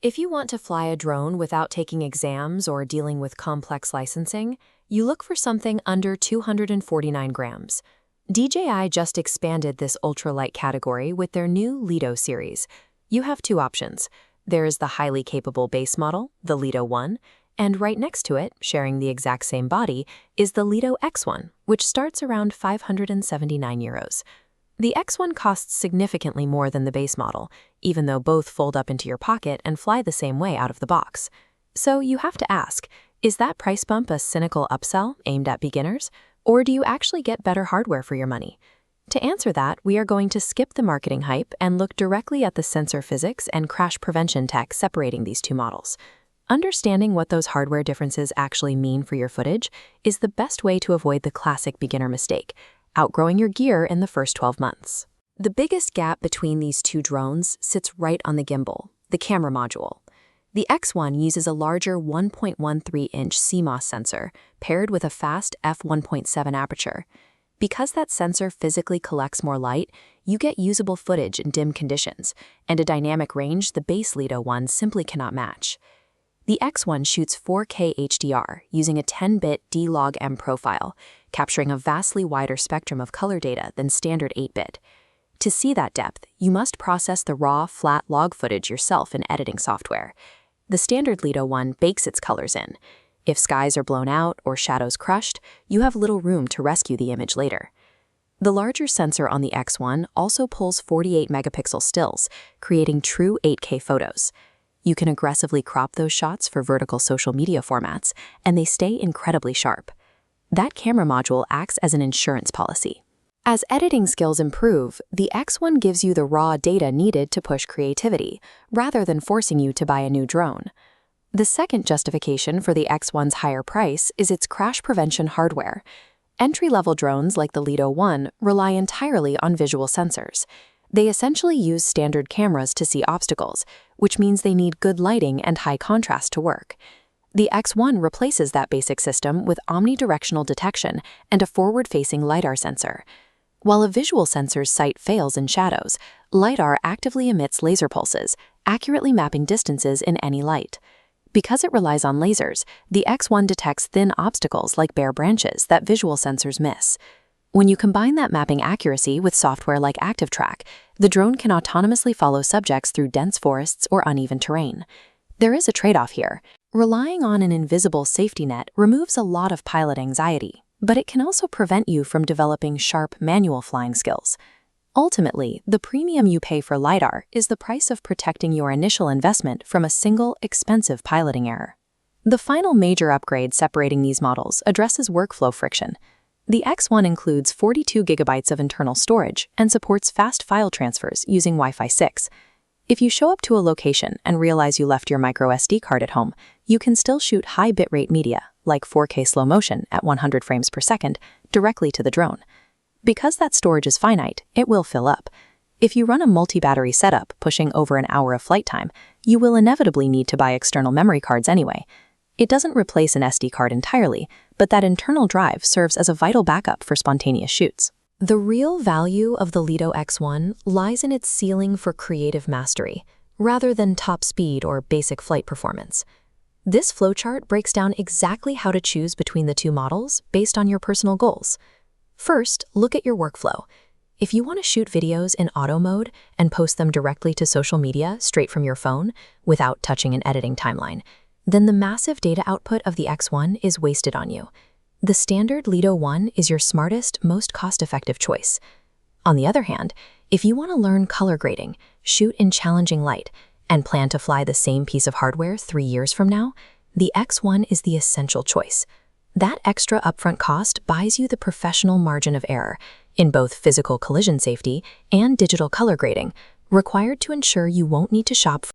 If you want to fly a drone without taking exams or dealing with complex licensing, you look for something under 249 grams. DJI just expanded this ultralight category with their new Lito series. You have two options. There is the highly capable base model, the Lito 1, and right next to it, sharing the exact same body, is the Lito X1, which starts around €579. The X1 costs significantly more than the base model, even though both fold up into your pocket and fly the same way out of the box. So you have to ask, is that price bump a cynical upsell aimed at beginners, or do you actually get better hardware for your money? To answer that, we are going to skip the marketing hype and look directly at the sensor physics and crash prevention tech separating these two models. Understanding what those hardware differences actually mean for your footage is the best way to avoid the classic beginner mistake, outgrowing your gear in the first 12 months. The biggest gap between these two drones sits right on the gimbal, the camera module. The X1 uses a larger 1.13-inch CMOS sensor paired with a fast f1.7 aperture. Because that sensor physically collects more light, you get usable footage in dim conditions, and a dynamic range the base Lito one simply cannot match. The X1 shoots 4K HDR using a 10-bit D-Log-M profile, capturing a vastly wider spectrum of color data than standard 8-bit. To see that depth, you must process the raw, flat log footage yourself in editing software. The standard Lito one bakes its colors in. If skies are blown out or shadows crushed, you have little room to rescue the image later. The larger sensor on the X1 also pulls 48-megapixel stills, creating true 8K photos. You can aggressively crop those shots for vertical social media formats, and they stay incredibly sharp. That camera module acts as an insurance policy. As editing skills improve, the X1 gives you the raw data needed to push creativity, rather than forcing you to buy a new drone. The second justification for the X1's higher price is its crash prevention hardware. Entry-level drones like the Lito 1 rely entirely on visual sensors. They essentially use standard cameras to see obstacles, which means they need good lighting and high contrast to work. The X1 replaces that basic system with omnidirectional detection and a forward-facing LiDAR sensor. While a visual sensor's sight fails in shadows, LiDAR actively emits laser pulses, accurately mapping distances in any light. Because it relies on lasers, the X1 detects thin obstacles like bare branches that visual sensors miss. When you combine that mapping accuracy with software like ActiveTrack, the drone can autonomously follow subjects through dense forests or uneven terrain. There is a trade-off here. Relying on an invisible safety net removes a lot of pilot anxiety, but it can also prevent you from developing sharp manual flying skills. Ultimately, the premium you pay for LiDAR is the price of protecting your initial investment from a single, expensive piloting error. The final major upgrade separating these models addresses workflow friction. The X1 includes 42 gigabytes of internal storage and supports fast file transfers using Wi-Fi 6. If you show up to a location and realize you left your microSD card at home, you can still shoot high bitrate media, like 4K slow motion at 100 frames per second, directly to the drone. Because that storage is finite, it will fill up. If you run a multi-battery setup pushing over an hour of flight time, you will inevitably need to buy external memory cards anyway. It doesn't replace an SD card entirely, but that internal drive serves as a vital backup for spontaneous shoots. The real value of the Lito X1 lies in its ceiling for creative mastery, rather than top speed or basic flight performance. This flowchart breaks down exactly how to choose between the two models based on your personal goals. First, look at your workflow. If you want to shoot videos in auto mode and post them directly to social media straight from your phone without touching an editing timeline, then the massive data output of the X1 is wasted on you. The standard Lito 1 is your smartest, most cost-effective choice. On the other hand, if you want to learn color grading, shoot in challenging light, and plan to fly the same piece of hardware 3 years from now, the X1 is the essential choice. That extra upfront cost buys you the professional margin of error in both physical collision safety and digital color grading, required to ensure you won't need to shop